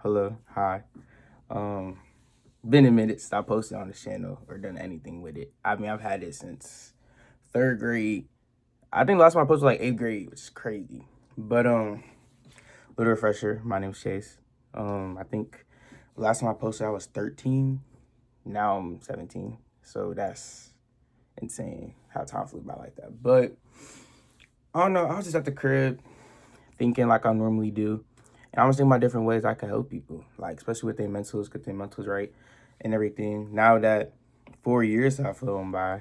Hello, hi. Um, been a minute since I posted on the channel or done anything with it. I mean, I've had it since third grade. I think the last time I posted was like eighth grade, which is crazy. But little refresher. My name's Chase. I think last time I posted I was 13. Now I'm 17. So that's insane how time flew by like that. But I don't know. I was just at the crib thinking like I normally do. And I was thinking about different ways I could help people, like especially with their mentals, get their mentals right and everything. Now that 4 years have flown by,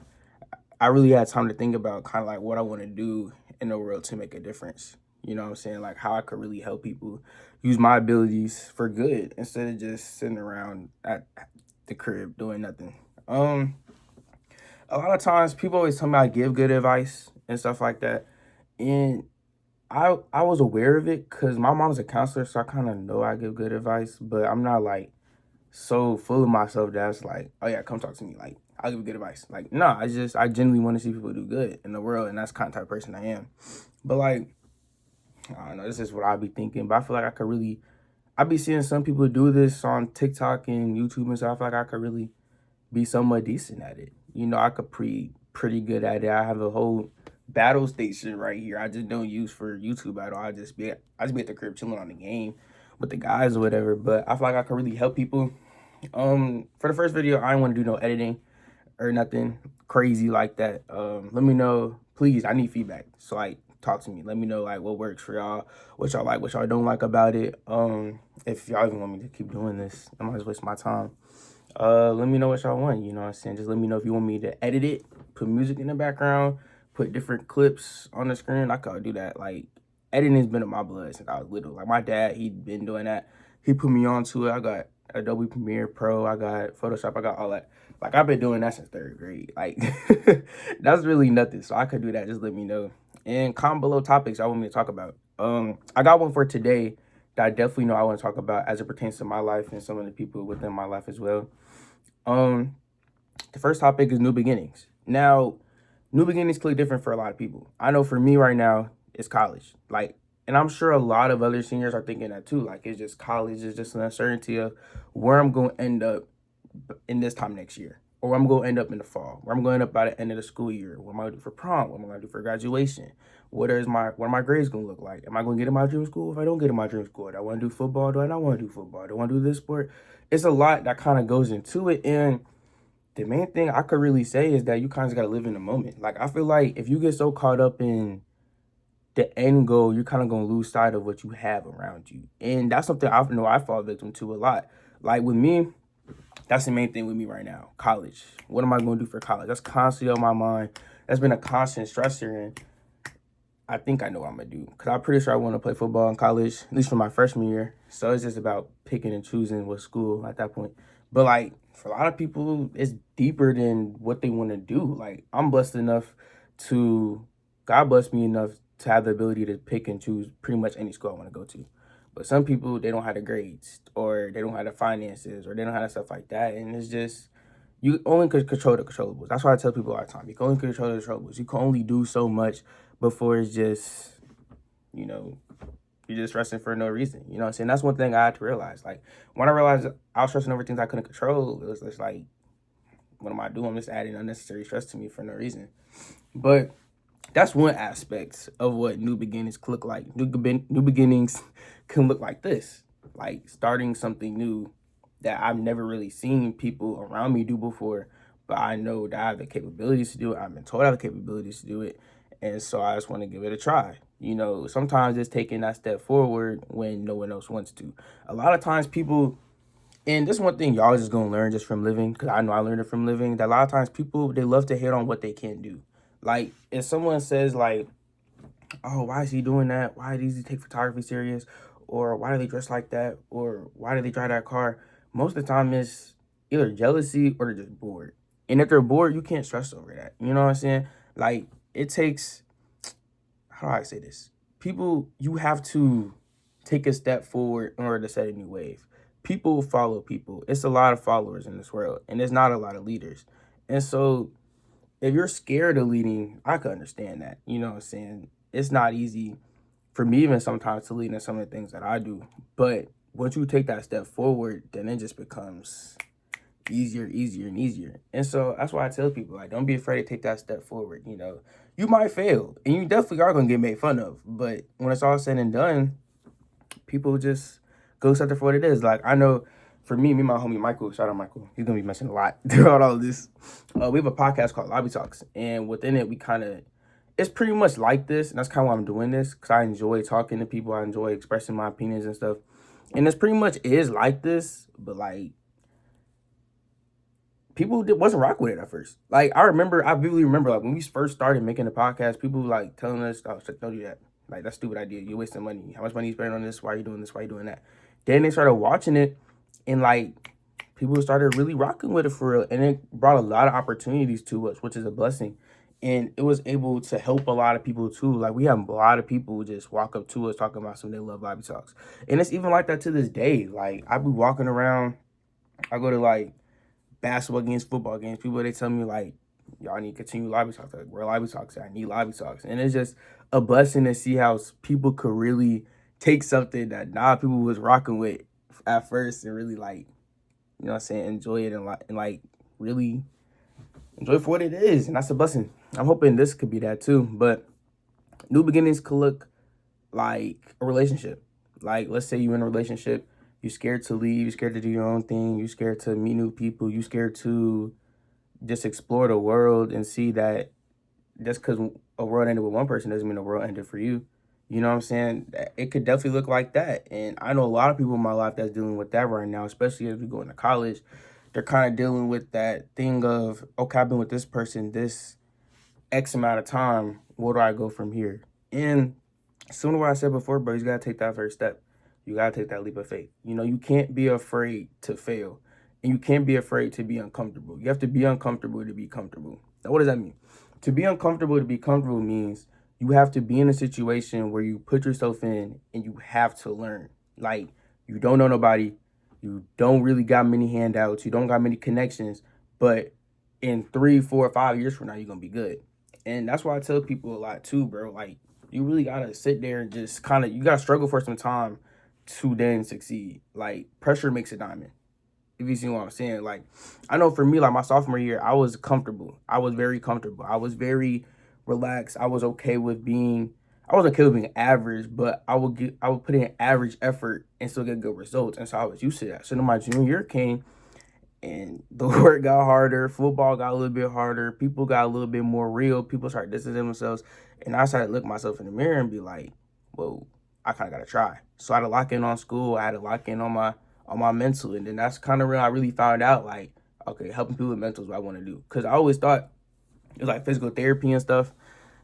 I really had time to think about kind of like what I want to do in the world to make a difference. You know what I'm saying? Like how I could really help people use my abilities for good instead of just sitting around at the crib doing nothing. Um, a lot of times people always tell me I give good advice and stuff like that. And I was aware of it because my mom's a counselor, so I kind of know I give good advice, but I'm not like so full of myself that's like, oh yeah, come talk to me. Like I'll give you good advice. Like no, I genuinely want to see people do good in the world, and that's the kind of type of person I am. But like I don't know, this is what I be thinking. But I feel like I could really, I be seeing some people do this on TikTok and YouTube and stuff. I feel like I could really be somewhat decent at it. You know, I could pretty good at it. I have a whole battle station right here. I just don't use for YouTube battle. I just be at the crib chilling on the game with the guys or whatever. But I feel like I could really help people. For the first video, I didn't want to do no editing or nothing crazy like that. Let me know, please. I need feedback. So like talk to me. Let me know like what works for y'all, what y'all like, what y'all don't like about it. If y'all even want me to keep doing this, I might as well waste my time. Let me know what y'all want, you know what I'm saying? Just let me know if you want me to edit it, put music in the background, put different clips on the screen. I could do that. Like editing has been in my blood since I was little. Like my dad, he'd been doing that. He put me on to it. I got Adobe Premiere Pro, I got Photoshop, I got all that. Like I've been doing that since third grade. Like that's really nothing. So I could do that. Just let me know. And comment below topics y'all want me to talk about. I got one for today that I definitely know I want to talk about as it pertains to my life and some of the people within my life as well. Um, the first topic is new beginnings. Now, new beginnings look different for a lot of people. I know for me right now, it's college. Like, and I'm sure a lot of other seniors are thinking that too. Like, it's just college, it's just an uncertainty of where I'm going to end up in this time next year, or I'm going to end up in the fall, where I'm going to end up by the end of the school year. What am I going to do for prom? What am I going to do for graduation? What are my grades going to look like? Am I going to get in my dream school? If I don't get in my dream school, do I want to do football? Do I not want to do football? Do I want to do this sport? It's a lot that kind of goes into it, and the main thing I could really say is that you kind of got to live in the moment. Like, I feel like if you get so caught up in the end goal, you're kind of going to lose sight of what you have around you. And that's something I know I fall victim to a lot. Like, with me, that's the main thing with me right now. College. What am I going to do for college? That's constantly on my mind. That's been a constant stressor. And I think I know what I'm going to do. Because I'm pretty sure I want to play football in college, at least for my freshman year. So it's just about picking and choosing what school at that point. But like for a lot of people, it's deeper than what they want to do. Like I'm blessed enough to, God blessed me enough to have the ability to pick and choose pretty much any school I want to go to. But some people, they don't have the grades or they don't have the finances or they don't have the stuff like that. And it's just, you only could control the controllables. That's why I tell people all the time. You can only control the controllables. You can only do so much before it's just, you know, you're just stressing for no reason. You know what I'm saying? That's one thing I had to realize. Like, when I realized I was stressing over things I couldn't control, it was just like, what am I doing? I'm just adding unnecessary stress to me for no reason. But that's one aspect of what new beginnings can look like. New beginnings can look like this. Like, starting something new that I've never really seen people around me do before, but I know that I have the capabilities to do it. I've been told I have the capabilities to do it. And so I just want to give it a try. You know, sometimes it's taking that step forward when no one else wants to. A lot of times people, and this one thing y'all just gonna learn just from living, because I know I learned it from living, that a lot of times people, they love to hit on what they can't do. Like, if someone says like, oh, why is he doing that? Why does he take photography serious? Or why do they dress like that? Or why do they drive that car? Most of the time it's either jealousy or they're just bored. And if they're bored, you can't stress over that. You know what I'm saying? Like, it takes, how do I say this? People, you have to take a step forward in order to set a new wave. People follow people. It's a lot of followers in this world, and there's not a lot of leaders. And so if you're scared of leading, I could understand that. You know what I'm saying? It's not easy for me even sometimes to lead in some of the things that I do. But once you take that step forward, then it just becomes easier, easier, and easier. And so that's why I tell people, like, don't be afraid to take that step forward. You know, you might fail, and you definitely are gonna get made fun of. But when it's all said and done, people just go accept it for what it is. Like, I know for me and my homie Michael, shout out Michael, he's gonna be mentioned a lot throughout all of this. We have a podcast called Lobby Talks, and within it, we kind of, it's pretty much like this, and that's kind of why I'm doing this, because I enjoy talking to people, I enjoy expressing my opinions and stuff, and it's pretty much is like this, but like, people wasn't rocking with it at first. Like, I vividly remember, like, when we first started making the podcast, people like telling us, "Oh, shit, don't do that. Like, that's a stupid idea. You're wasting money. How much money you spending on this? Why are you doing this? Why are you doing that?" Then they started watching it, and like, people started really rocking with it for real, and it brought a lot of opportunities to us, which is a blessing. And it was able to help a lot of people too. Like, we have a lot of people just walk up to us talking about something they love Lobby Talks, and it's even like that to this day. Like, I be walking around, I go to like basketball games, football games, people, they tell me like, y'all need to continue Lobby Talks. Like, where Lobby Talks at? I need Lobby Talks. And it's just a blessing to see how people could really take something that people was rocking with at first and really, like, you know what I'm saying, enjoy it and like really enjoy it for what it is. And that's a blessing. I'm hoping this could be that too. But new beginnings could look like a relationship. Like, let's say you're in a relationship, you're scared to leave, you're scared to do your own thing, you're scared to meet new people, you're scared to just explore the world and see that just because a world ended with one person doesn't mean the world ended for you. You know what I'm saying? It could definitely look like that. And I know a lot of people in my life that's dealing with that right now, especially as we go into college. They're kind of dealing with that thing of, okay, I've been with this person this X amount of time. Where do I go from here? And similar to what I said before, bro, you got to take that first step. You got to take that leap of faith. You know, you can't be afraid to fail. And you can't be afraid to be uncomfortable. You have to be uncomfortable to be comfortable. Now, what does that mean? To be uncomfortable to be comfortable means you have to be in a situation where you put yourself in and you have to learn. Like, you don't know nobody. You don't really got many handouts. You don't got many connections. But in 3, 4, 5 years from now, you're going to be good. And that's why I tell people a lot too, bro. Like, you really got to sit there and just kind of, you got to struggle for some time to then succeed. Like, pressure makes a diamond. If you see what I'm saying. Like, I know for me, like my sophomore year, I was comfortable. I was very comfortable. I was very relaxed. I was okay with being, I wasn't okay with being average, but I would put in average effort and still get good results. And so I was used to that. So then my junior year came and the work got harder. Football got a little bit harder. People got a little bit more real. People started distancing themselves. And I started to look myself in the mirror and be like, whoa, I kind of got to try. So I had to lock in on school. I had to lock in on my mental. And then that's kind of when I really found out, like, okay, helping people with mental is what I want to do. Because I always thought it was like physical therapy and stuff.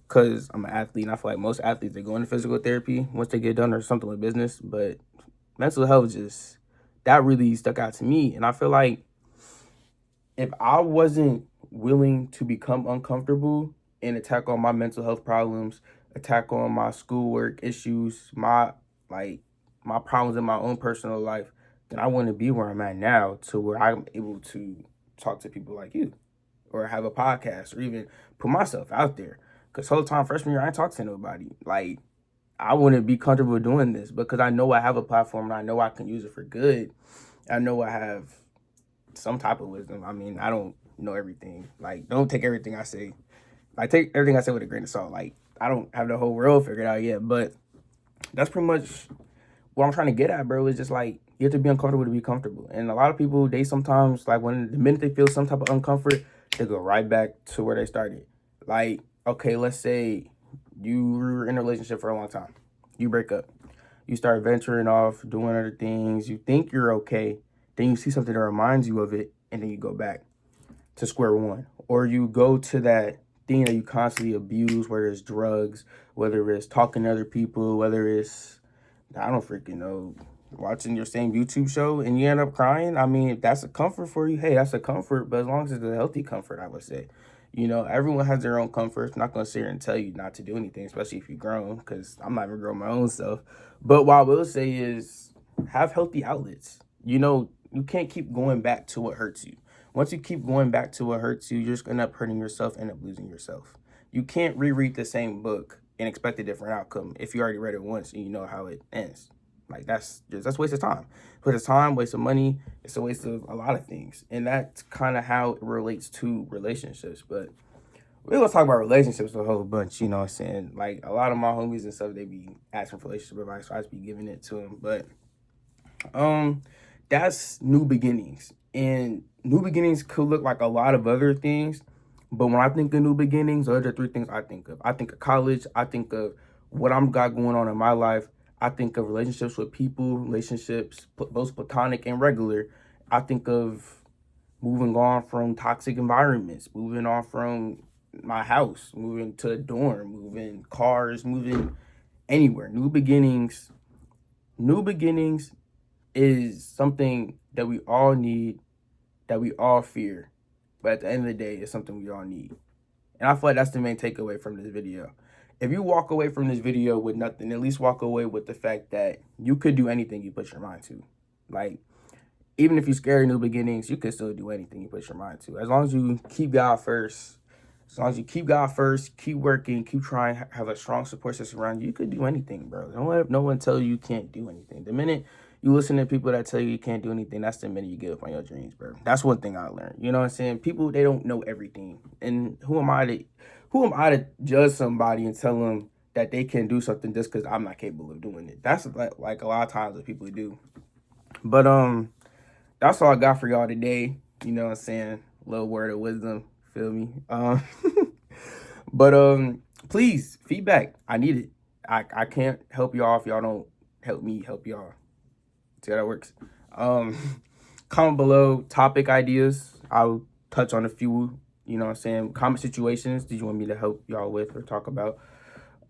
Because I'm an athlete, and I feel like most athletes, they go into physical therapy once they get done or something with business. But mental health just, that really stuck out to me. And I feel like if I wasn't willing to become uncomfortable and attack on my mental health problems, attack on my schoolwork issues, like my problems in my own personal life, then I wouldn't be where I'm at now, to where I'm able to talk to people like you or have a podcast or even put myself out there. Because whole time freshman year, I ain't talked to nobody. Like, I wouldn't be comfortable doing this because I know I have a platform and I know I can use it for good. I know I have some type of wisdom. I mean, I don't know everything. Like, don't take everything I say. I take everything I say with a grain of salt. Like, I don't have the whole world figured out yet, but that's pretty much what I'm trying to get at, bro. Is just like, you have to be uncomfortable to be comfortable. And a lot of people, they sometimes, like, when the minute they feel some type of uncomfort, they go right back to where they started. Like, okay, let's say you were in a relationship for a long time. You break up. You start venturing off, doing other things. You think you're okay. Then you see something that reminds you of it, and then you go back to square one. Or you go to that thing that you constantly abuse, whether it's drugs, whether it's talking to other people, whether it's, I don't freaking know, watching your same YouTube show and you end up crying. I mean, if that's a comfort for you, hey, that's a comfort, but as long as it's a healthy comfort, I would say. You know, everyone has their own comforts. I'm not going to sit here and tell you not to do anything, especially if you're grown, because I'm not even growing my own self. But what I will say is have healthy outlets. You know, you can't keep going back to what hurts you. Once you keep going back to what hurts you, you're just going to end up hurting yourself, end up losing yourself. You can't reread the same book and expect a different outcome if you already read it once and you know how it ends. Like that's a waste of time. Waste of time, waste of money. It's a waste of a lot of things, and that's kind of how it relates to relationships. But we're gonna talk about relationships a whole bunch. You know what I'm saying? Like a lot of my homies and stuff, they be asking for relationship advice, so I just be giving it to them. But that's new beginnings, and new beginnings could look like a lot of other things. But when I think of new beginnings, those are the three things I think of. I think of college. I think of what I'm got going on in my life. I think of relationships with people, relationships both platonic and regular. I think of moving on from toxic environments, moving on from my house, moving to a dorm, moving cars, moving anywhere. New beginnings is something that we all need, that we all fear. But at the end of the day, it's something we all need. And I feel like that's the main takeaway from this video. If you walk away from this video with nothing, at least walk away with the fact that you could do anything you put your mind to. Like, even if you're scared of new beginnings, you can still do anything you put your mind to. As long as you keep God first, keep working, keep trying, have a strong support system around you, you could do anything, bro. Don't let no one tell you can't do anything. The minute you listen to people that tell you can't do anything, that's the minute you give up on your dreams, bro. That's one thing I learned. You know what I'm saying? People, they don't know everything. And who am I to judge somebody and tell them that they can do something just because I'm not capable of doing it? That's like a lot of times what people do. But that's all I got for y'all today. You know what I'm saying? Little word of wisdom. Feel me? But please, feedback. I need it. I can't help y'all if y'all don't help me help y'all. See how that works? Comment below topic ideas. I'll touch on a few, you know what I'm saying, common situations did you want me to help y'all with or talk about.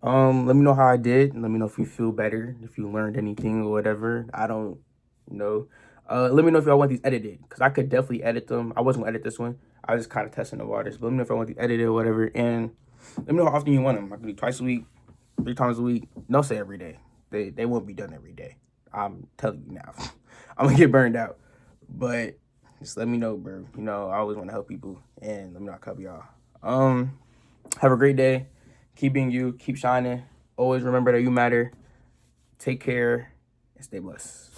Let me know how I did. Let me know if you feel better, if you learned anything or whatever. I don't know. Let me know if y'all want these edited, because I could definitely edit them. I wasn't gonna edit this one. I was just kind of testing the waters. But let me know if I want these edited or whatever. And let me know how often you want them. I can do twice a week, 3 times a week. Don't say every day. They won't be done every day. I'm telling you now. I'm gonna get burned out. But just let me know, bro. You know, I always want to help people, and let me not cover y'all. Have a great day. Keep being you. Keep shining. Always remember that you matter. Take care and stay blessed.